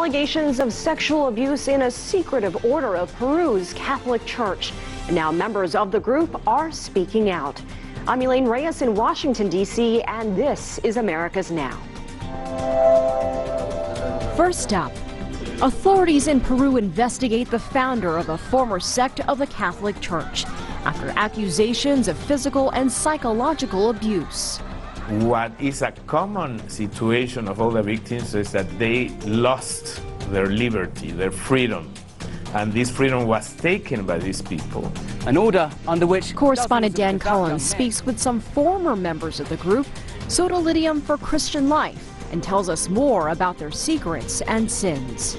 Allegations of sexual abuse in a secretive order of Peru's Catholic Church. And now members of the group are speaking out. I'm Elaine Reyes in Washington, D.C., and this is America's Now. First up, authorities in Peru investigate the founder of a former sect of the Catholic Church after accusations of physical and psychological abuse. What is a common situation of all the victims is that they lost their liberty, their freedom, and this freedom was taken by these people. An order under which correspondent Dan Collins speaks with some former members of the group, Sodalidium for Christian Life, and tells us more about their secrets and sins.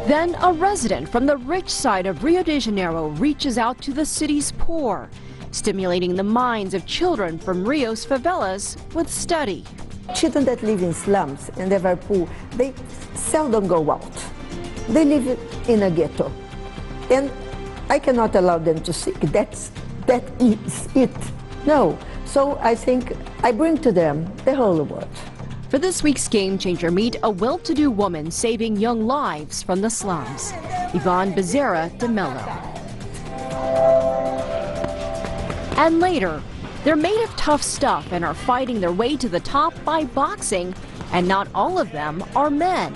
Then a resident from the rich side of Rio de Janeiro reaches out to the city's poor, stimulating the minds of children from Rio's favelas with study. Children that live in slums and they are poor, they seldom go out. They live in a ghetto. And I cannot allow them to seek. That is it. No. So I think I bring to them the whole world. For this week's Game Changer, meet a well-to-do woman saving young lives from the slums, Yvonne Becerra de Mello. And later, they're made of tough stuff and are fighting their way to the top by boxing, and not all of them are men.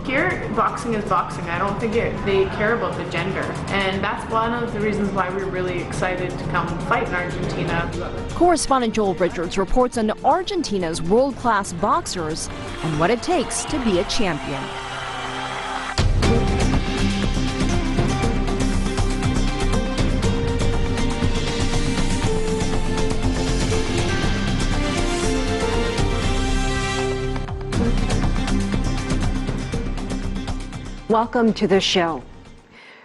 Here, boxing is boxing. I don't think they care about the gender, and that's one of the reasons why we're really excited to come fight in Argentina. Correspondent Joel Richards reports on Argentina's world-class boxers and what it takes to be a champion. Welcome to the show.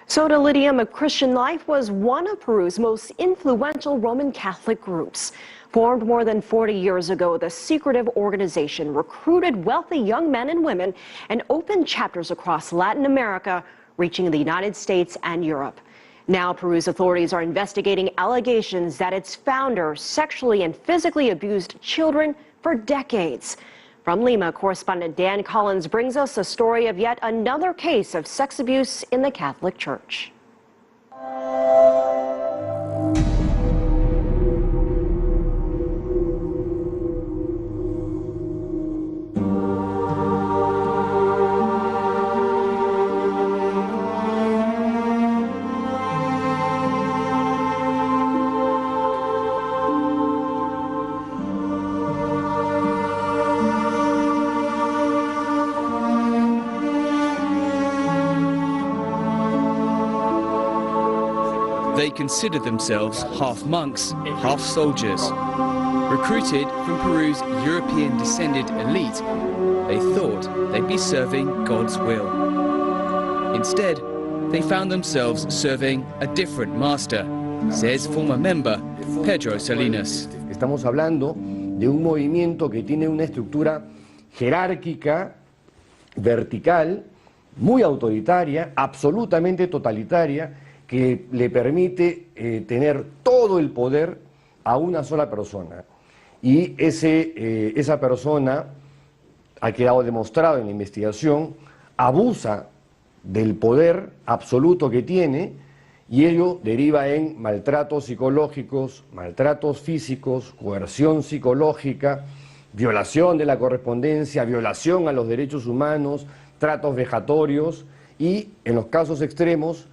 Sodalidium of Christian Life was one of Peru's most influential Roman Catholic groups. Formed more than 40 years ago, the secretive organization recruited wealthy young men and women and opened chapters across Latin America, reaching the United States and Europe. Now, Peru's authorities are investigating allegations that its founder sexually and physically abused children for decades. From Lima, correspondent Dan Collins brings us a story of yet another case of sex abuse in the Catholic Church. They considered themselves half monks, half soldiers. Recruited from Peru's European-descended elite, they thought they'd be serving God's will. Instead, they found themselves serving a different master, says former member Pedro Salinas. Estamos hablando de un movimiento que tiene una estructura jerárquica, vertical, muy autoritaria, absolutamente totalitaria, que le permite tener todo el poder a una sola persona. Y esa persona, ha quedado demostrado en la investigación, abusa del poder absoluto que tiene y ello deriva en maltratos psicológicos, maltratos físicos, coerción psicológica, violación de la correspondencia, violación a los derechos humanos, tratos vejatorios y, en los casos extremos,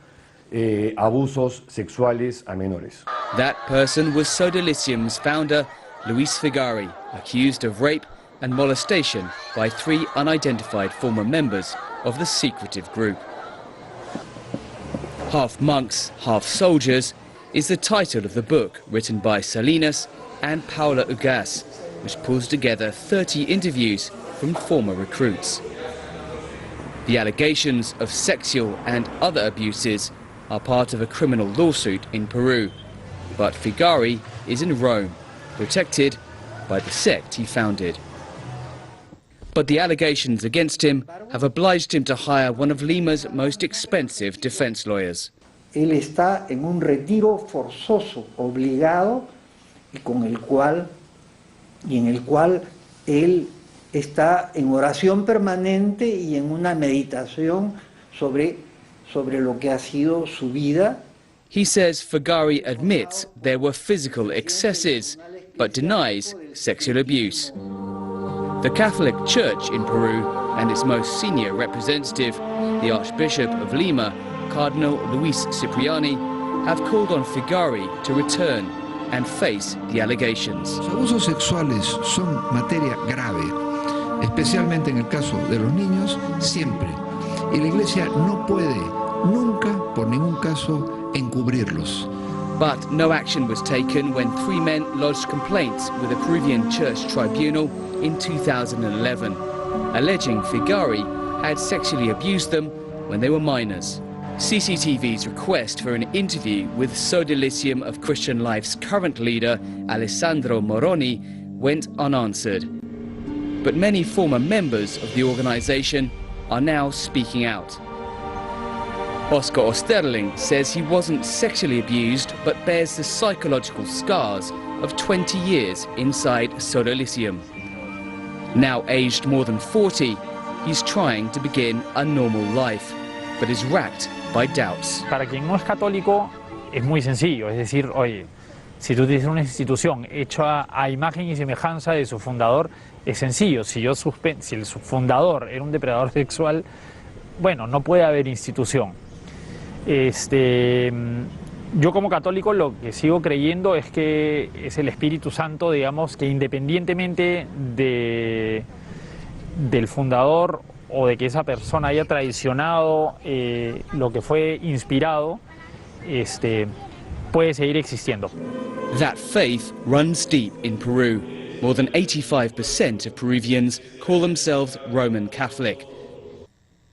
abusos sexuales a menores. That person was Sodalitium's founder, Luis Figari, accused of rape and molestation by 3 unidentified former members of the secretive group. Half monks, half soldiers is the title of the book written by Salinas and Paula Ugas, which pulls together 30 interviews from former recruits. The allegations of sexual and other abuses are part of a criminal lawsuit in Peru, but Figari is in Rome, protected by the sect he founded. But the allegations against him have obliged him to hire one of Lima's most expensive defense lawyers. Él está en un retiro forzoso, obligado, y en el cual él está en oración permanente y en una meditación sobre lo que ha sido su vida. He says Figari admits there were physical excesses, but denies sexual abuse. The Catholic Church in Peru and its most senior representative, the Archbishop of Lima, Cardinal Luis Cipriani, have called on Figari to return and face the allegations. Los abusos sexuales son materia grave, especialmente en el caso de los niños, siempre. Y la Iglesia no puede, nunca, por ningún caso, encubrirlos. But no action was taken when 3 men lodged complaints with the Peruvian Church Tribunal in 2011, alleging Figari had sexually abused them when they were minors. CCTV's request for an interview with Sodalicium of Christian Life's current leader, Alessandro Moroni, went unanswered. But many former members of the organization are now speaking out. Oscar Osterling says he wasn't sexually abused, but bears the psychological scars of 20 years inside Sodalicium. Now aged more than 40, he's trying to begin a normal life, but is racked by doubts. Para quien no es católico es muy sencillo, es decir, oye, si tú tienes una institución hecha a imagen y semejanza de su fundador, es sencillo. Si el fundador era un depredador sexual, bueno, no puede haber institución. Yo como católico lo que sigo creyendo es que es el Espíritu Santo, digamos, que independientemente del fundador o de que esa persona haya traicionado lo que fue inspirado, puede seguir existiendo. That faith runs deep in Peru. More than 85% of Peruvians call themselves Roman Catholic.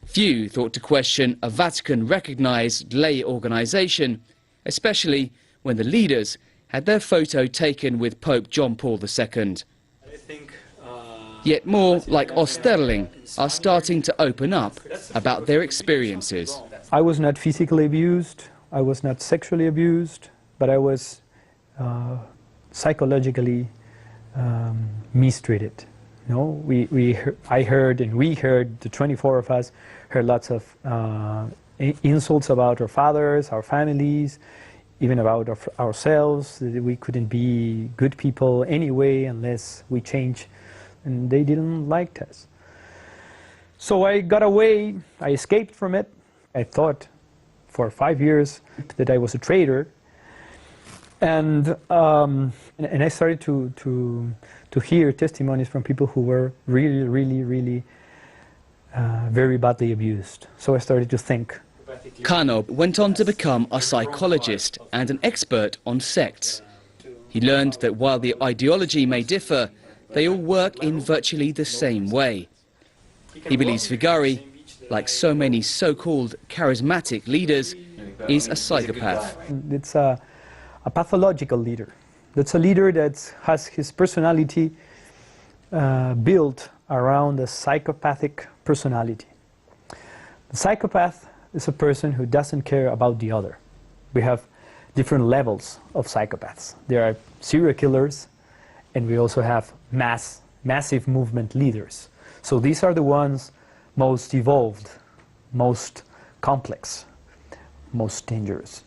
Few thought to question a Vatican-recognized lay organization, especially when the leaders had their photo taken with Pope John Paul II. Yet more, like Osterling, are starting to open up about their experiences. I was not physically abused, I was not sexually abused, but I was psychologically mistreated. You know, I heard, the 24 of us, heard lots of insults about our fathers, our families, even about ourselves, that we couldn't be good people anyway unless we change, and they didn't like us. So I got away, I escaped from it. I thought for 5 years that I was a traitor, and I started to hear testimonies from people who were really very badly abused. So I started to think. Cano went on to become a psychologist and an expert on sects. He learned that while the ideology may differ, they all work in virtually the same way. He believes Figari, like so many so-called charismatic leaders, is a psychopath. It's a pathological leader. That's a leader that has his personality built around a psychopathic personality. The psychopath is a person who doesn't care about the other. We have different levels of psychopaths. There are serial killers, and we also have massive movement leaders. So these are the ones most evolved, most complex, most dangerous.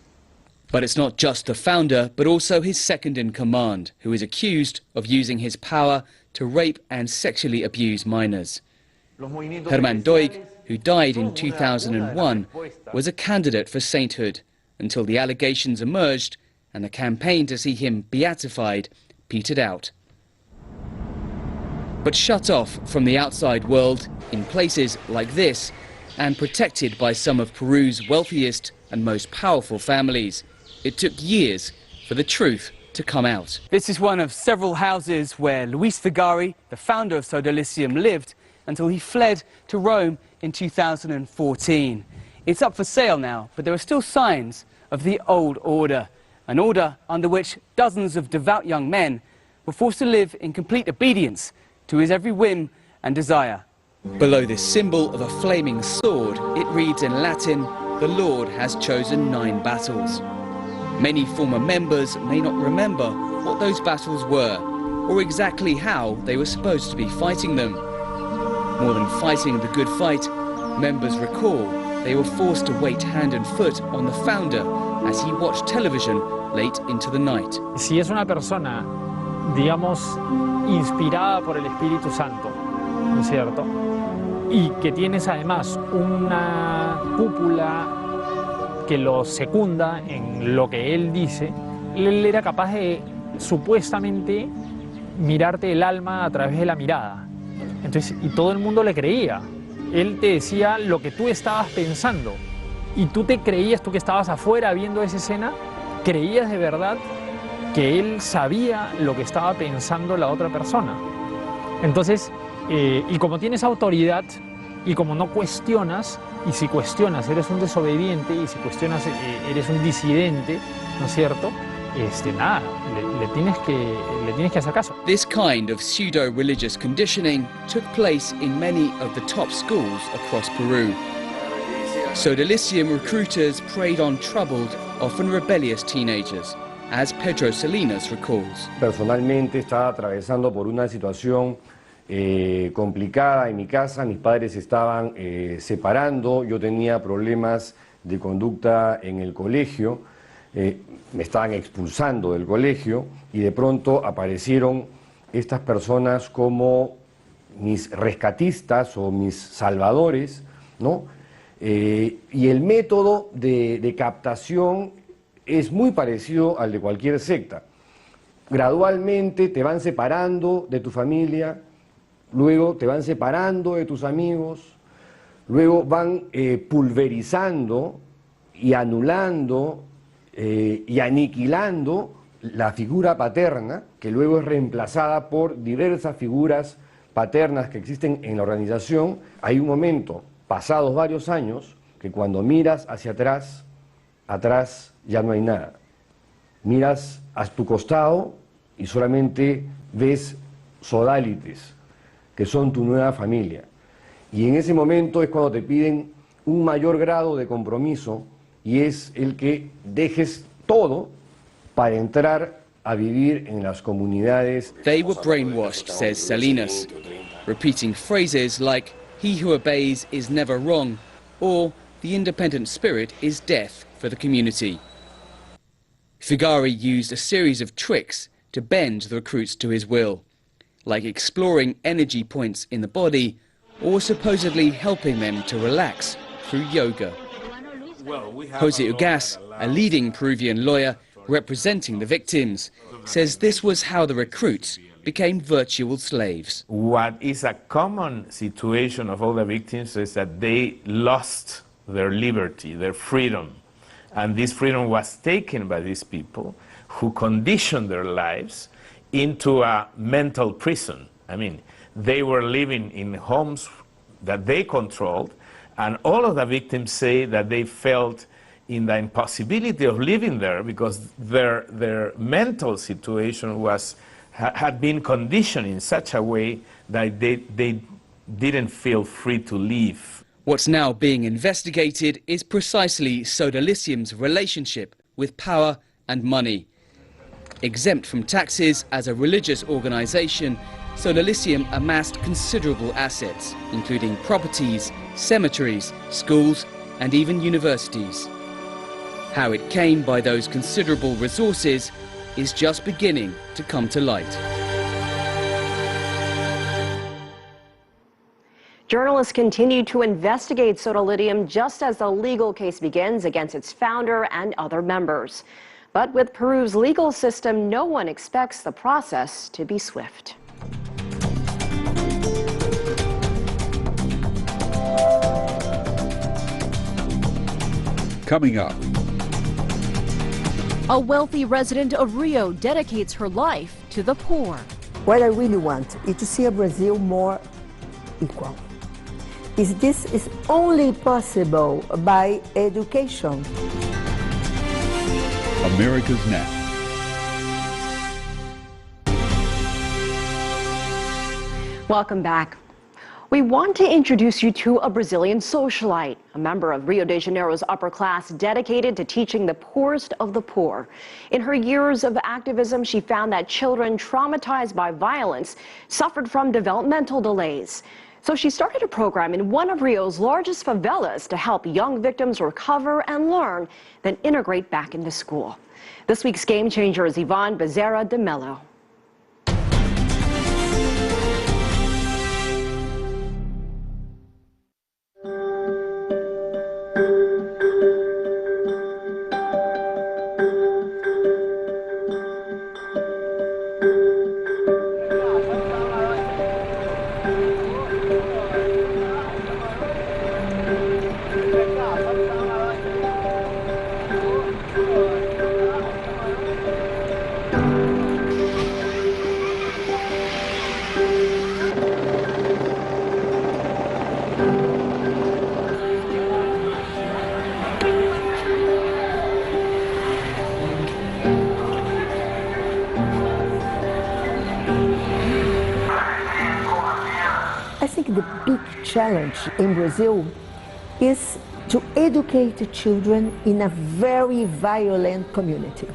But it's not just the founder, but also his second-in-command, who is accused of using his power to rape and sexually abuse minors. Herman Doig, who died in 2001, was a candidate for sainthood until the allegations emerged and the campaign to see him beatified petered out. But shut off from the outside world in places like this and protected by some of Peru's wealthiest and most powerful families, it took years for the truth to come out. This is one of several houses where Luis Figari, the founder of Sodalicium, lived until he fled to Rome in 2014. It's up for sale now, but there are still signs of the old order, an order under which dozens of devout young men were forced to live in complete obedience to his every whim and desire. Below this symbol of a flaming sword, it reads in Latin, "The Lord has chosen 9 battles." Many former members may not remember what those battles were, or exactly how they were supposed to be fighting them. More than fighting the good fight, members recall they were forced to wait hand and foot on the founder as he watched television late into the night. Si es una persona, digamos, inspirada por el Espíritu Santo, ¿no es cierto? Y que tienes además una cúpula que lo secunda en lo que él dice, él era capaz de supuestamente mirarte el alma a través de la mirada. Entonces, y todo el mundo le creía. Él te decía lo que tú estabas pensando. Y tú te creías, tú que estabas afuera viendo esa escena, creías de verdad que él sabía lo que estaba pensando la otra persona. Entonces, y como tienes autoridad y como no cuestionas, y si cuestionas eres un desobediente y si cuestionas eres un disidente, ¿no es cierto? Nada, le tienes que hacer caso. This kind of pseudo-religious conditioning took place in many of the top schools across Peru. Sodalicium recruiters preyed on troubled, often rebellious teenagers, as Pedro Salinas recalls. Personalmente estaba atravesando por una situación complicada en mi casa. Mis padres estaban separando, yo tenía problemas de conducta en el colegio, me estaban expulsando del colegio y de pronto aparecieron estas personas como mis rescatistas o mis salvadores, ¿no? Y el método de captación es muy parecido al de cualquier secta. Gradualmente te van separando de tu familia, luego te van separando de tus amigos, luego van pulverizando y anulando y aniquilando la figura paterna, que luego es reemplazada por diversas figuras paternas que existen en la organización. Hay un momento, pasados varios años, que cuando miras hacia atrás, atrás ya no hay nada. Miras a tu costado y solamente ves sodálites, que son tu nueva familia. Y en ese momento es cuando te piden un mayor grado de compromiso y es el que dejes todo para entrar a vivir en las comunidades. They were brainwashed, says Salinas, repeating phrases like, "He who obeys is never wrong," or "The independent spirit is death for the community." Figari used a series of tricks to bend the recruits to his will, like exploring energy points in the body or supposedly helping them to relax through yoga. Jose Ugas, a leading Peruvian lawyer representing the victims, says this was how the recruits became virtual slaves. What is a common situation of all the victims is that they lost their liberty, their freedom. And this freedom was taken by these people who conditioned their lives into a mental prison. I mean, they were living in homes that they controlled, and all of the victims say that they felt in the impossibility of living there because their mental situation had been conditioned in such a way that they didn't feel free to live. What's now being investigated is precisely Sodalicium's relationship with power and money. Exempt from taxes as a religious organization, Sodalicium amassed considerable assets, including properties, cemeteries, schools, and even universities. How it came by those considerable resources is just beginning to come to light. Journalists continue to investigate Sodalicium just as the legal case begins against its founder and other members. But with Peru's legal system, no one expects the process to be swift. Coming up. A wealthy resident of Rio dedicates her life to the poor. What I really want is to see a Brazil more equal. This is only possible by education. America's Now. Welcome back. We want to introduce you to a Brazilian socialite, a member of Rio de Janeiro's upper class dedicated to teaching the poorest of the poor. In her years of activism, she found that children traumatized by violence suffered from developmental delays. So she started a program in one of Rio's largest favelas to help young victims recover and learn, then integrate back into school. This week's Game Changer is Yvonne Becerra de Mello. I think the big challenge in Brazil is to educate the children in a very violent community.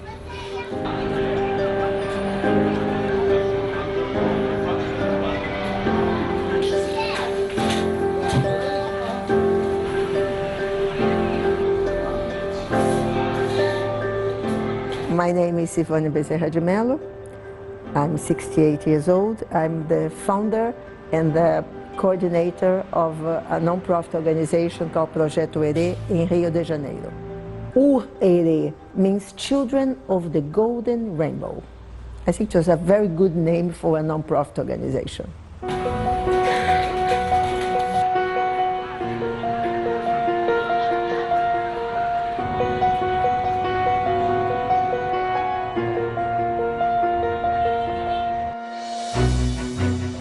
My name is Yvonne Becerra de Mello. I'm 68 years old. I'm the founder and the coordinator of a non-profit organization called Projeto Herê in Rio de Janeiro. Herê means Children of the Golden Rainbow. I think it was a very good name for a non-profit organization.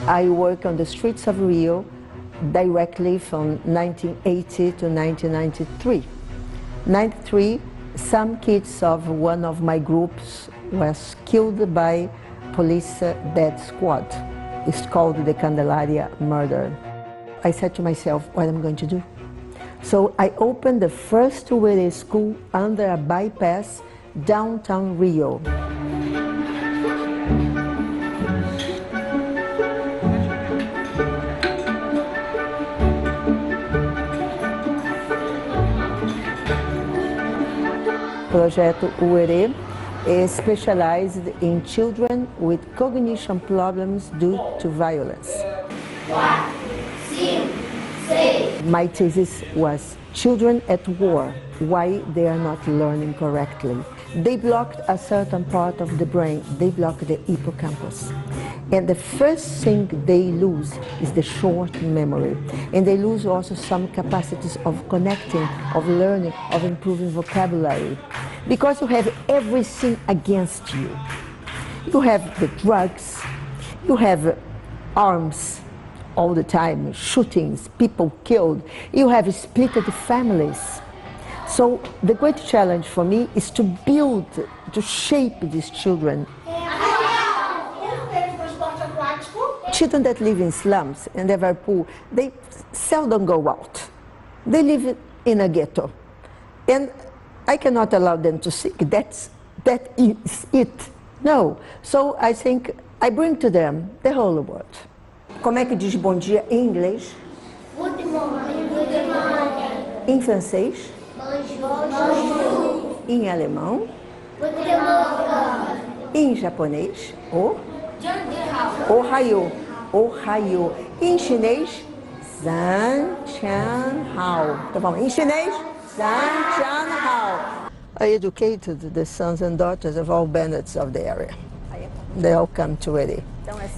I work on the streets of Rio directly from 1980 to 1993. 93, some kids of one of my groups was killed by police death squad. It's called the Candelaria murder. I said to myself, what am I going to do? So I opened the first two-way school under a bypass downtown Rio. Projeto Herê is specialized in children with cognition problems due to violence. My thesis was children at war, why they are not learning correctly. They blocked a certain part of the brain, they blocked the hippocampus. And the first thing they lose is the short memory. And they lose also some capacities of connecting, of learning, of improving vocabulary. Because you have everything against you. You have the drugs, you have arms all the time, shootings, people killed. You have splitted families. So the great challenge for me is to build, to shape these children. Children that live in slums and they're very poor, they seldom go out. They live in a ghetto. And I cannot allow them to seek. That is it. No. So I think I bring to them the whole world. Como é que diz bom dia em inglês? Good morning. Good morning. Em francês? Bonjour. Em alemão? Guten Morgen. Em japonês? Ohayou. Ohayou. Em chinês? Zhan Qian Hao. Então vamos. Em chinês? Zhan Qian Hao. I educated the sons and daughters of all bandits of the area. They all come to Herê.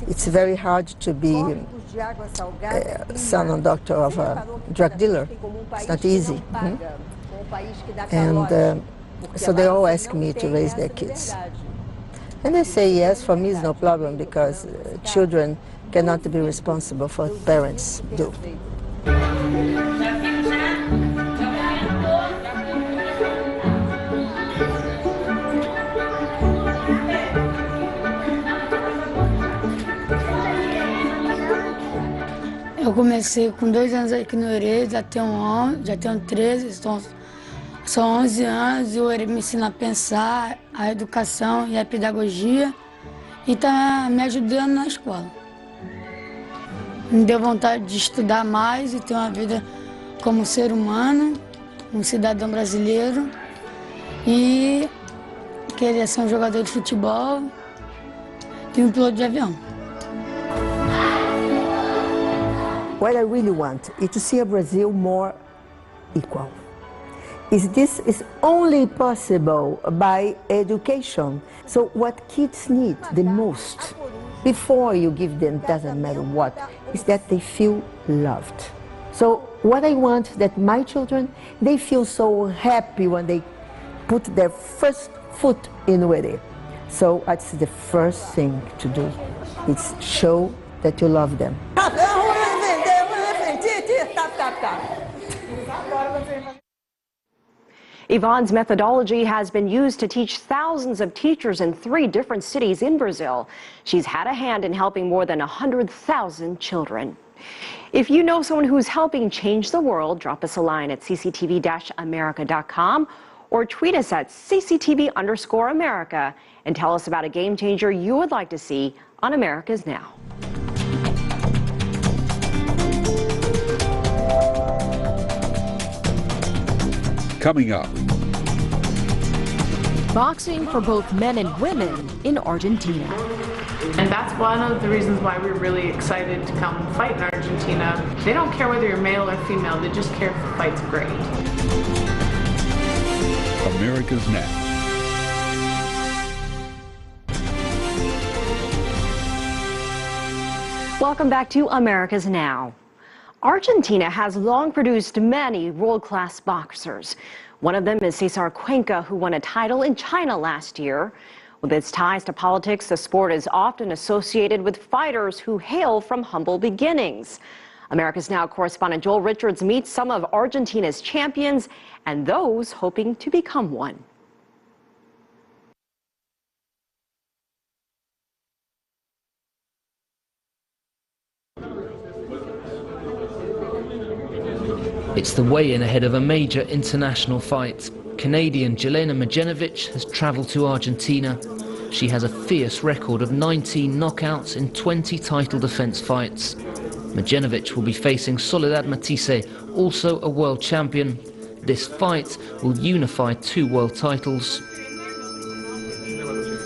It's very hard to be son and daughter of a drug dealer. It's not easy. And so they all ask me to raise their kids. And I say yes, for me it's no problem because children cannot be responsible for what parents do. Eu comecei com 2 anos aqui no Herê, já tenho 13, são 11 anos, e o Herê me ensina a pensar, a educação e a pedagogia, e está me ajudando na escola. Me deu vontade de estudar mais e ter uma vida como ser humano, um cidadão brasileiro, e queria ser um jogador de futebol e um piloto de avião. What I really want is to see a Brazil more equal. This is only possible by education. So what kids need the most, before you give them, doesn't matter what, is that they feel loved. So what I want that my children, they feel so happy when they put their first foot in UED. So that's the first thing to do. It's show that you love them. Yvonne's methodology has been used to teach thousands of teachers in 3 different cities in Brazil. She's had a hand in helping more than 100,000 children. If you know someone who's helping change the world, drop us a line at cctv-america.com or tweet us at cctv_America and tell us about a game changer you would like to see on America's Now. Coming up. Boxing for both men and women in Argentina. And that's one of the reasons why we're really excited to come fight in Argentina. They don't care whether you're male or female, they just care if the fight's great. America's Now. Welcome back to America's Now. Argentina has long produced many world-class boxers. One of them is Cesar Cuenca, who won a title in China last year. With its ties to politics, the sport is often associated with fighters who hail from humble beginnings. America's Now correspondent Joel Richards meets some of Argentina's champions and those hoping to become one. It's the weigh-in ahead of a major international fight. Canadian Jelena Mijanovic has travelled to Argentina. She has a fierce record of 19 knockouts in 20 title defence fights. Mijanovic will be facing Soledad Matisse, also a world champion. This fight will unify 2 world titles.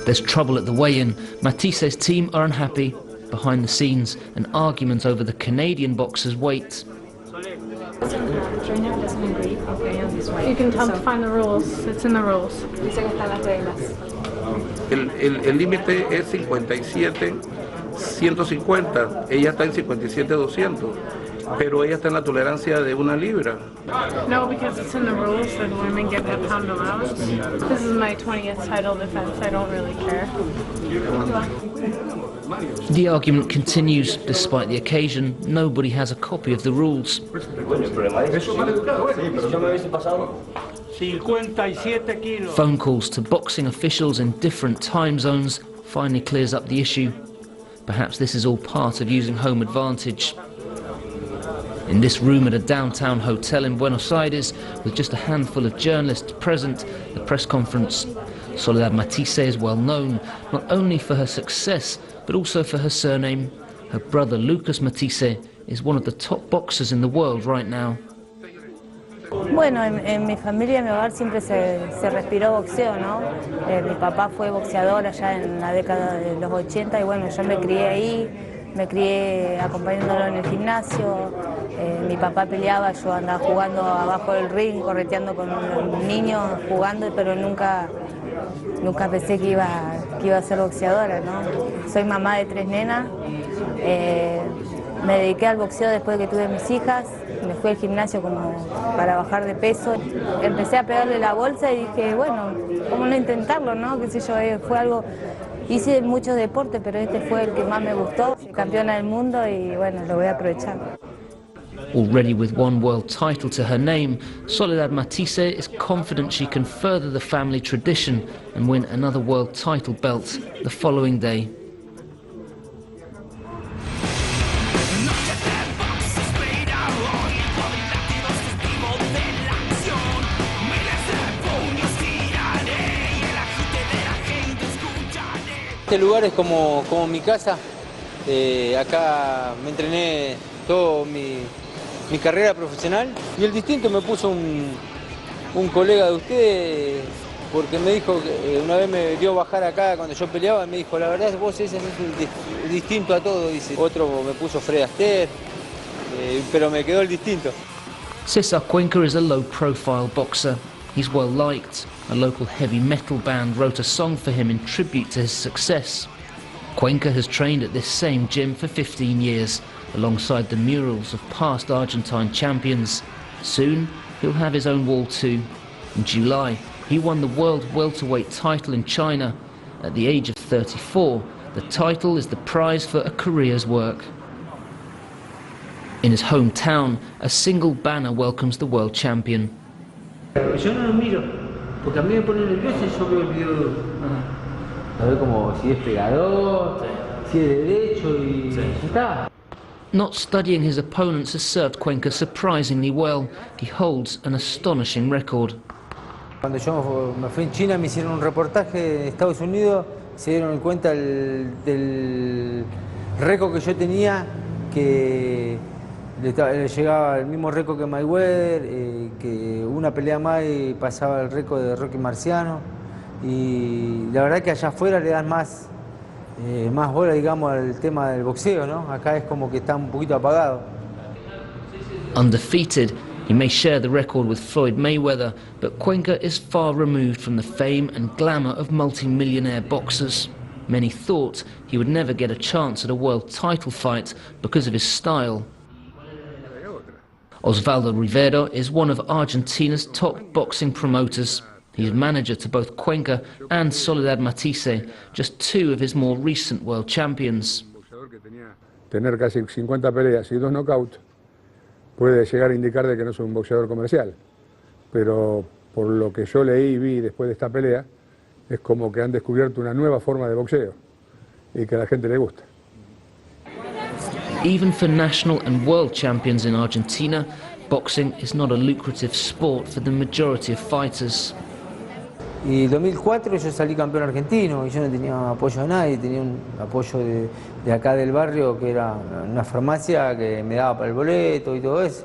There's trouble at the weigh-in. Matisse's team are unhappy. Behind the scenes, an argument over the Canadian boxer's weight. Trainer doesn't agree. Okay, on this way. You can tell them to find the rules. It's in the rules. Dice que están las reglas. El límite es 57, 150. Ella está en 57, 200. Pero ella está en la tolerancia de 1 libra. No, because it's in the rules that women get that pound allowance. This is my 20th title defense. I don't really care. The argument continues. Despite the occasion, nobody has a copy of the rules. Phone calls to boxing officials in different time zones finally clears up the issue. Perhaps this is all part of using home advantage. In this room at a downtown hotel in Buenos Aires, with just a handful of journalists present, the press conference. Soledad Matisse is well known, not only for her success, but also for her surname. Her brother Lucas Matisse is one of the top boxers in the world right now. Bueno, en mi familia, en mi hogar siempre se respiró boxeo, ¿no? Mi papá fue boxeador allá en la década de los 80 y bueno, yo me crié ahí, me crié acompañándolo en el gimnasio. Mi papá peleaba, yo andaba jugando abajo del ring, correteando con un niño, jugando, pero nunca pensé que iba a ser boxeadora, ¿no? Soy mamá de 3 nenas, me dediqué al boxeo después de que tuve mis hijas, me fui al gimnasio como para bajar de peso. Empecé a pegarle la bolsa y dije, bueno, ¿cómo no intentarlo, no? Qué sé yo, fue algo... Hice muchos deportes, pero este fue el que más me gustó. Campeona del mundo y bueno, lo voy a aprovechar. Already with 1 world title to her name, Soledad Matisse is confident she can further the family tradition and win another world title belt the following day. Este lugar es como mi casa, Acá me entrené toda mi carrera profesional y el distinto me puso un colega de ustedes porque me dijo que una vez me dio bajar acá cuando yo peleaba y me dijo, la verdad vos ese es el distinto a todo, dice. Otro me puso Fred Astaire, pero me quedó el distinto. Cesar Cuenca is a low-profile boxer. He's well liked. A local heavy metal band wrote a song for him in tribute to his success. Cuenca has trained at this same gym for 15 years, alongside the murals of past Argentine champions. Soon, he'll have his own wall too. In July, he won the world welterweight title in China. At the age of 34, the title is the prize for a career's work. In his hometown, a single banner welcomes the world champion. Yo no lo miro, porque a mí me pone nervioso y yo veo el video. A ver como si es pegador, si es derecho y ya está. Not studying his opponents has served Cuenca surprisingly well. He holds an astonishing record. Cuando yo me fui en China me hicieron un reportaje de Estados Unidos, se dieron cuenta del récord que yo tenía, que le llegaba el mismo récord que Mayweather, que una pelea más y pasaba el récord de Rocky Marciano. Y la verdad que allá afuera le dan más bola, digamos, al tema del boxeo, ¿no? Acá es como que está un poquito apagado. Undefeated, he may share the record with Floyd Mayweather, but Cuenca is far removed from the fame and glamour of multi-millionaire boxers. Many thought he would never get a chance at a world title fight because of his style. Osvaldo Rivero is one of Argentina's top boxing promoters. He's manager to both Cuenca and Soledad Matisse, just two of his more recent world champions. Tener casi 50 peleas y 2 knockouts puede llegar a indicar de que no es un boxeador comercial, pero por lo que yo leí y vi después de esta pelea, es como que han descubierto una nueva forma de boxeo y que a la gente le gusta. Even for national and world champions in Argentina, boxing is not a lucrative sport for the majority of fighters. Y en 2004 yo salí campeón argentino y yo no tenía apoyo de nadie, tenía un apoyo de acá del barrio que era una farmacia que me daba para el boleto y todo eso.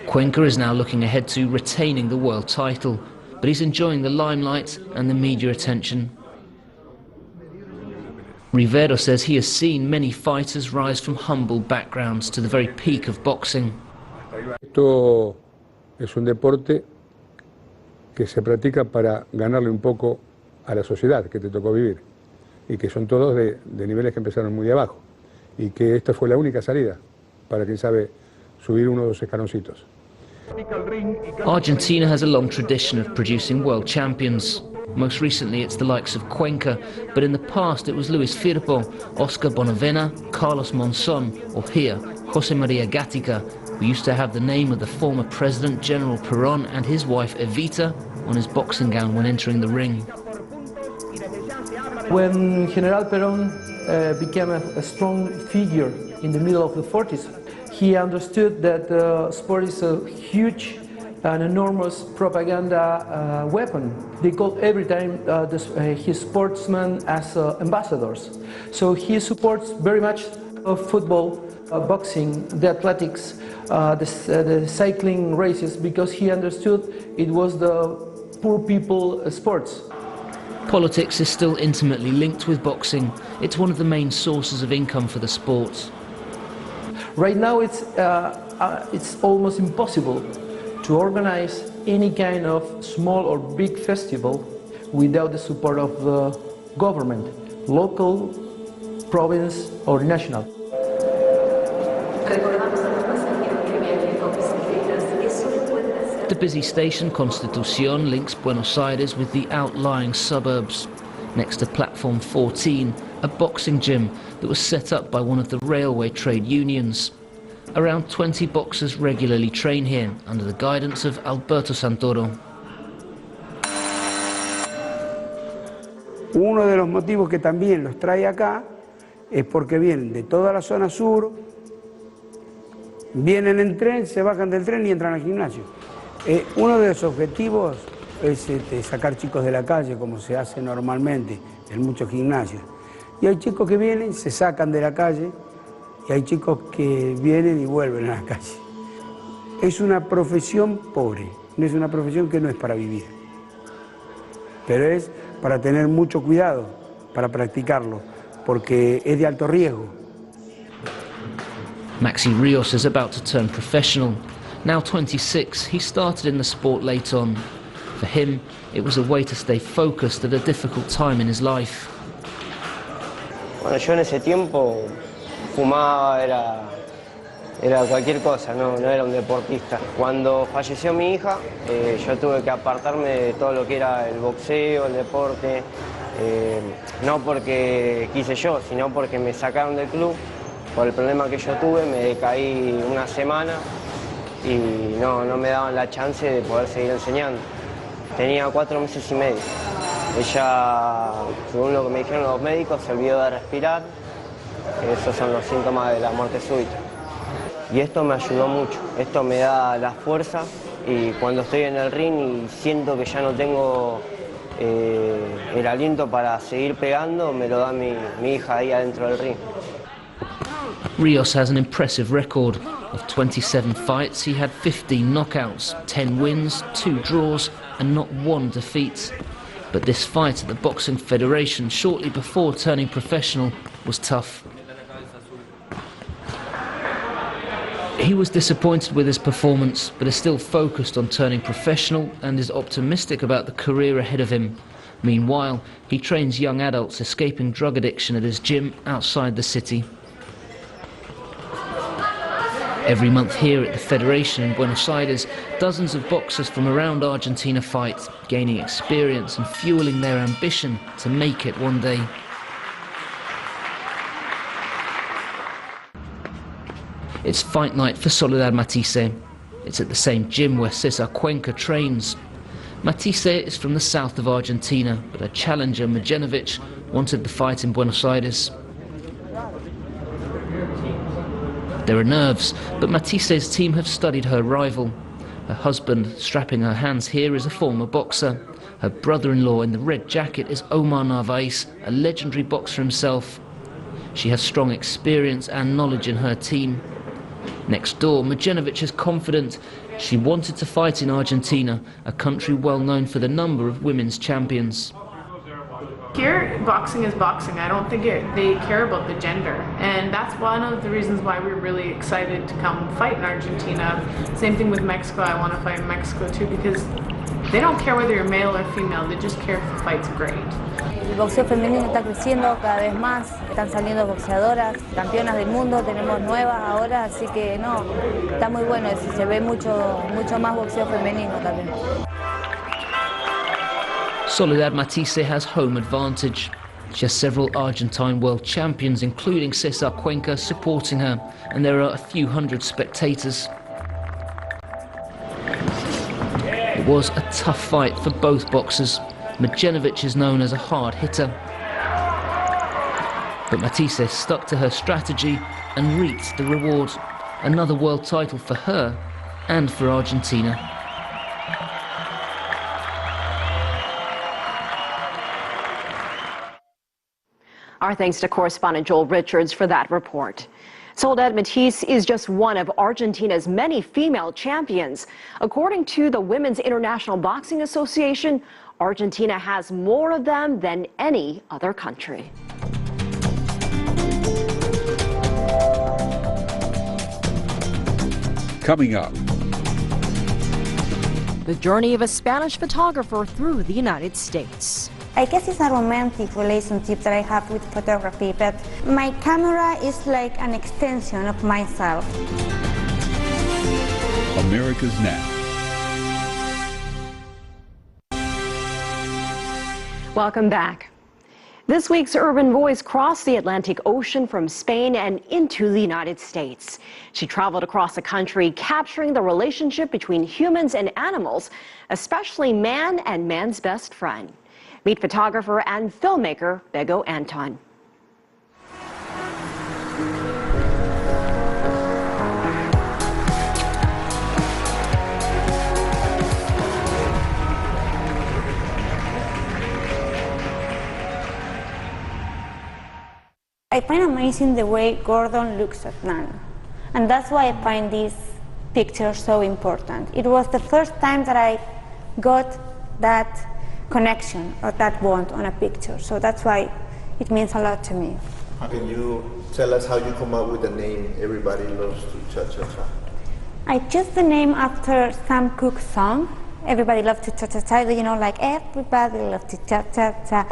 Cuenca is now looking ahead to retaining the world title, but he's enjoying the limelight and the media attention. Rivero says he has seen many fighters rise from humble backgrounds to the very peak of boxing. Esto es un deporte que se practica para ganarle un poco a la sociedad que te tocó vivir y que son todos de niveles que empezaron muy de abajo y que esta fue la única salida para quien sabe subir uno o dos escaloncitos. Argentina has a long tradition of producing world champions. Most recently it's the likes of Cuenca, but in the past it was Luis Firpo, Oscar Bonavena, Carlos Monzon, or here, José María Gatica, who used to have the name of the former President General Perón and his wife Evita on his boxing gown when entering the ring. When General Perón became a strong figure in the middle of the 40s, he understood that sport is a huge and enormous propaganda weapon. They call every time his sportsmen as ambassadors. So he supports very much football, boxing, the athletics, the cycling races, because he understood it was the poor people sports. Politics is still intimately linked with boxing. It's one of the main sources of income for the sport. Right now it's almost impossible to organize any kind of small or big festival without the support of the government, local, province or national. The busy station Constitución links Buenos Aires with the outlying suburbs. Next to platform 14, a boxing gym that was set up by one of the railway trade unions. Around 20 boxers regularly train here under the guidance of Alberto Santoro. Uno de los motivos que también los trae acá es porque vienen de toda la zona sur, vienen en tren, se bajan del tren y entran al gimnasio. Uno de los objetivos es sacar chicos de la calle, como se hace normalmente en muchos gimnasios. Y hay chicos que vienen, se sacan de la calle, y hay chicos que vienen y vuelven a la calle. Es una profesión pobre, no es una profesión que no es para vivir, pero es para tener mucho cuidado, para practicarlo, porque es de alto riesgo. Maxi Rios is about to turn professional. Now 26, he started in the sport late on. For him, it was a way to stay focused at a difficult time in his life. Bueno, yo en ese tiempo fumaba, era cualquier cosa, no era un deportista. Cuando falleció mi hija, yo tuve que apartarme de todo lo que era el boxeo, el deporte, no porque quise yo, sino porque me sacaron del club. Por el problema que yo tuve, me decaí una semana y no me daban la chance de poder seguir enseñando. Tenía 4 meses y medio. Ella, según lo que me dijeron los médicos, se olvidó de respirar. Esos son los síntomas de la muerte súbita. Y esto me ayudó mucho, esto me da la fuerza y cuando estoy en el ring y siento que ya no tengo el aliento para seguir pegando, me lo da mi hija ahí adentro del ring. Rios has an impressive record. Of 27 fights, he had 15 knockouts, 10 wins, 2 draws, and not 1 defeat. But this fight at the Boxing Federation shortly before turning professional was tough. He was disappointed with his performance, but is still focused on turning professional and is optimistic about the career ahead of him. Meanwhile, he trains young adults escaping drug addiction at his gym outside the city. Every month here at the Federation in Buenos Aires, dozens of boxers from around Argentina fight, gaining experience and fueling their ambition to make it one day. It's fight night for Soledad Matisse. It's at the same gym where Cesar Cuenca trains. Matisse is from the south of Argentina, but her challenger, Mijanovic, wanted the fight in Buenos Aires. There are nerves, but Matisse's team have studied her rival. Her husband, strapping her hands here, is a former boxer. Her brother-in-law in the red jacket is Omar Narvaez, a legendary boxer himself. She has strong experience and knowledge in her team. Next door, Mijanovic is confident. She wanted to fight in Argentina, a country well known for the number of women's champions. Here, boxing is boxing. I don't think they care about the gender. And that's one of the reasons why we're really excited to come fight in Argentina. Same thing with Mexico. I want to fight in Mexico too because they don't care whether you're male or female. They just care if the fight's great. El boxeo femenino está creciendo cada vez más. Están saliendo boxeadoras, campeonas del mundo. Tenemos nuevas ahora, así que no, está muy bueno. Se ve mucho más boxeo femenino también. Soledad Matisse has home advantage. She has several Argentine world champions, including Cesar Cuenca, supporting her, and there are a few hundred spectators. It was a tough fight for both boxers. Mijanovic is known as a hard hitter. But Matisse stuck to her strategy and reaped the reward. Another world title for her and for Argentina. Our thanks to correspondent Joel Richards for that report. Soledad Matisse is just one of Argentina's many female champions. According to the Women's International Boxing Association, Argentina has more of them than any other country. Coming up. The journey of a Spanish photographer through the United States. I guess it's a romantic relationship that I have with photography, but my camera is like an extension of myself. America's Now. Welcome back. This week's Urban Voice crossed the Atlantic Ocean from Spain and into the United States. She traveled across the country, capturing the relationship between humans and animals, especially man and man's best friend. Meet photographer and filmmaker Bego Anton. I find amazing the way Gordon looks at Nan. And that's why I find this picture so important. It was the first time that I got that connection or that bond on a picture. So that's why it means a lot to me. Can you tell us how you come up with the name Everybody Loves to Cha-Cha-Cha? I chose the name after Sam Cooke's song, Everybody Loves to Cha-Cha-Cha, you know, like everybody loves to cha-cha-cha.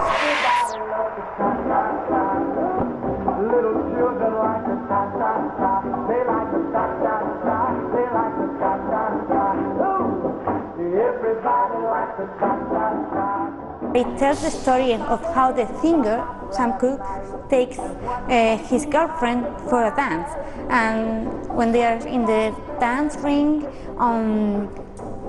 Little children like to cha-cha-cha, they like to cha-cha-cha, they like to cha-cha-cha. Everybody likes to cha-cha-cha. It tells the story of how the singer, Sam Cooke, takes his girlfriend for a dance. And when they are in the dance ring,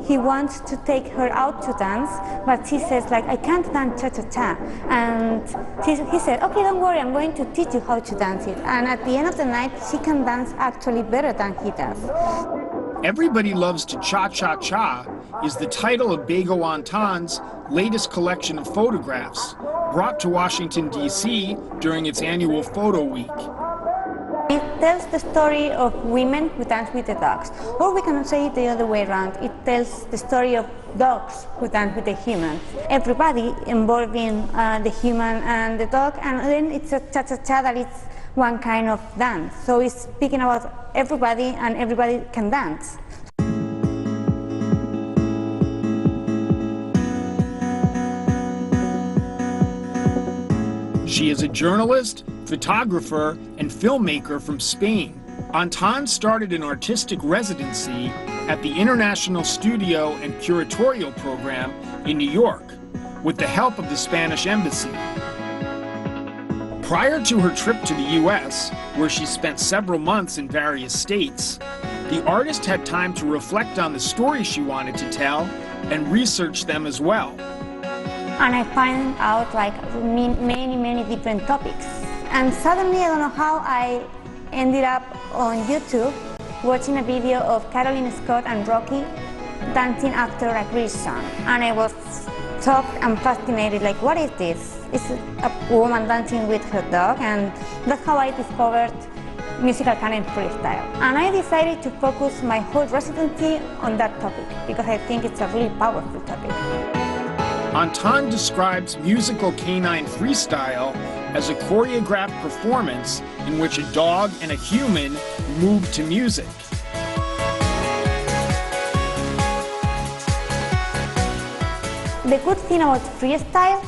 he wants to take her out to dance, but she says, like, I can't dance cha-cha-cha. And he said, okay, don't worry, I'm going to teach you how to dance it. And at the end of the night, she can dance actually better than he does. Everybody Loves to Cha-Cha-Cha is the title of Bego Anton's latest collection of photographs, brought to Washington, D.C. during its annual Photo Week. It tells the story of women who dance with the dogs. Or we can say it the other way around. It tells the story of dogs who dance with the humans. Everybody involving the human and the dog, and then it's a cha-cha-cha that is one kind of dance. So it's speaking about everybody, and everybody can dance. She is a journalist, photographer, and filmmaker from Spain. Anton started an artistic residency at the International Studio and Curatorial Program in New York with the help of the Spanish Embassy. Prior to her trip to the U.S., where she spent several months in various states, the artist had time to reflect on the stories she wanted to tell and research them as well. And I find out like many different topics. And suddenly, I don't know how, I ended up on YouTube watching a video of Caroline Scott and Rocky dancing after a Grease song. And I was shocked and fascinated, like, what is this? It's a woman dancing with her dog, and that's how I discovered musical canon freestyle. And I decided to focus my whole residency on that topic, because I think it's a really powerful topic. Anton describes musical canine freestyle as a choreographed performance in which a dog and a human move to music. The good thing about freestyle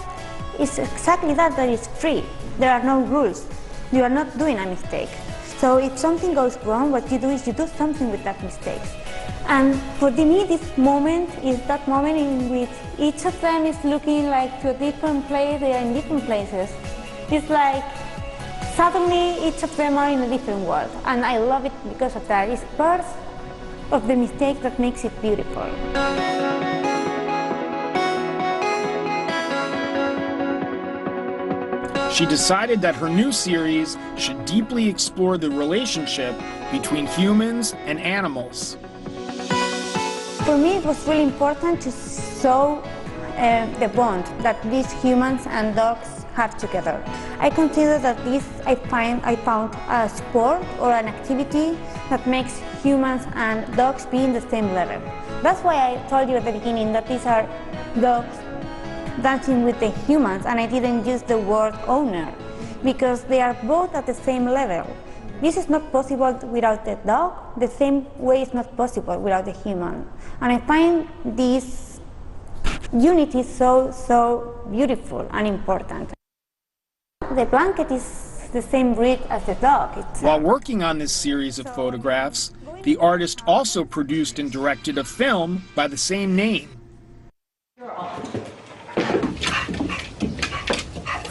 is exactly that it's free. There are no rules. You are not doing a mistake. So if something goes wrong, what you do is you do something with that mistake. And for me, this moment is that moment in which each of them is looking like to a different place, they are in different places. It's like suddenly each of them are in a different world. And I love it because of that. It's part of the mistake that makes it beautiful. She decided that her new series should deeply explore the relationship between humans and animals. For me, it was really important to show the bond that these humans and dogs have together. I consider that I found a sport or an activity that makes humans and dogs be in the same level. That's why I told you at the beginning that these are dogs dancing with the humans, and I didn't use the word owner, because they are both at the same level. This is not possible without the dog, the same way it's not possible without the human. And I find this unity so beautiful and important. The blanket is the same breed as the dog itself. While working on this series of photographs, the artist also produced and directed a film by the same name.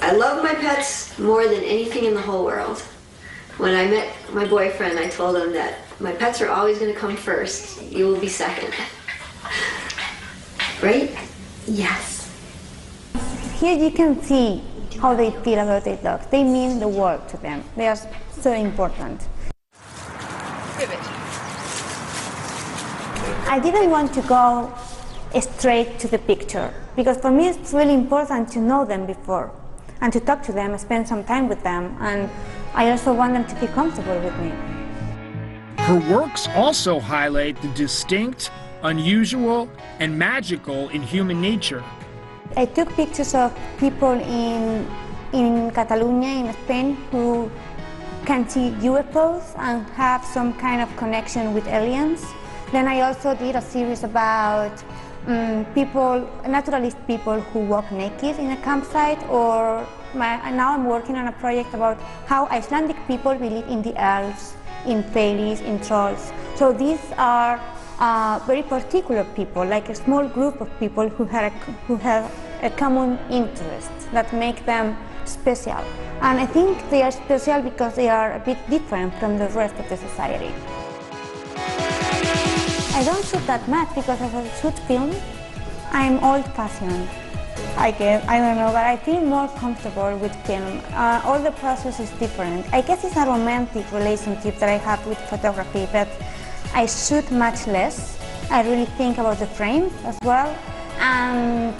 I love my pets more than anything in the whole world. When I met my boyfriend, I told him that my pets are always going to come first. You will be second. Right? Yes. Here you can see how they feel about their dogs. They mean the world to them. They are so important. I didn't want to go straight to the picture, because for me it's really important to know them before and to talk to them, spend some time with them, and I also want them to feel comfortable with me. Her works also highlight the distinct, unusual, and magical in human nature. I took pictures of people in Catalonia, in Spain, who can see UFOs and have some kind of connection with aliens. Then I also did a series about naturalist people who walk naked in a campsite, now I'm working on a project about how Icelandic people believe in the elves, in fairies, in trolls. So these are very particular people, like a small group of people who have a common interest that make them special. And I think they are special because they are a bit different from the rest of the society. I don't shoot that much because as I shoot film, I'm old-fashioned. I don't know, but I feel more comfortable with film. All the process is different. I guess it's a romantic relationship that I have with photography, but I shoot much less. I really think about the frames as well. And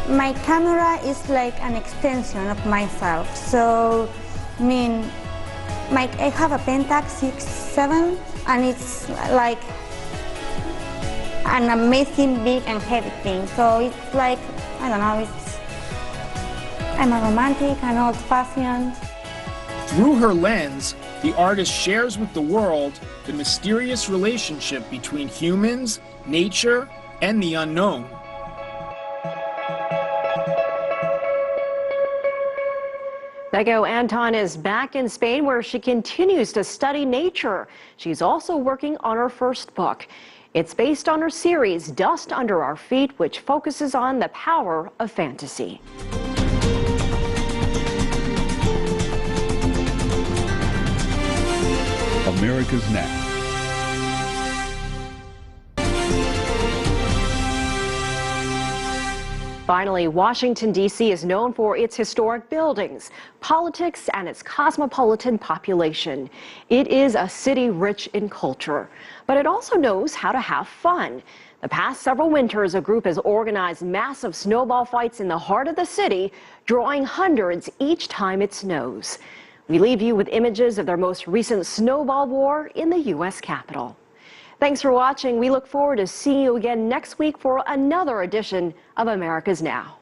my camera is like an extension of myself. So, I mean, I have a Pentax 6.7, and it's like an amazing big and heavy thing. So it's like, I don't know, I'm a romantic and old-fashioned. Through her lens, the artist shares with the world the mysterious relationship between humans, nature, and the unknown. Bego Anton is back in Spain, where she continues to study nature. She's also working on her first book. It's based on her series, Dust Under Our Feet, which focuses on the power of fantasy. America's Now. Finally, Washington, D.C. is known for its historic buildings, politics, and its cosmopolitan population. It is a city rich in culture, but it also knows how to have fun. The past several winters, a group has organized massive snowball fights in the heart of the city, drawing hundreds each time it snows. We leave you with images of their most recent snowball war in the U.S. Capitol. Thanks for watching. We look forward to seeing you again next week for another edition of America's Now.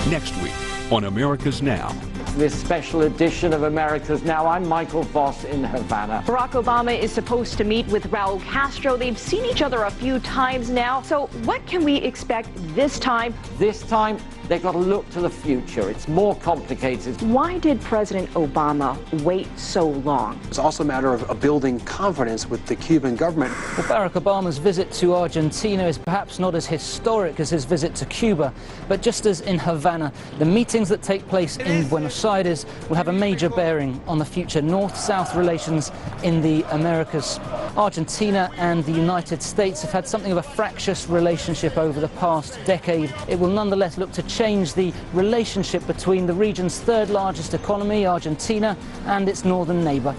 next week on America's Now. This special edition of America's Now. I'm Michael Voss in Havana. Barack Obama is supposed to meet with Raul Castro. They've seen each other a few times now. So what can we expect this time? This time, they've got to look to the future. It's more complicated. Why did President Obama wait so long? It's also a matter of building confidence with the Cuban government. Well, Barack Obama's visit to Argentina is perhaps not as historic as his visit to Cuba, but just as in Havana, the meetings that take place in Buenos Aires will have a major bearing on the future North-South relations in the Americas. Argentina and the United States have had something of a fractious relationship over the past decade. It will nonetheless look to change the relationship between the region's third largest economy, Argentina, and its northern neighbour.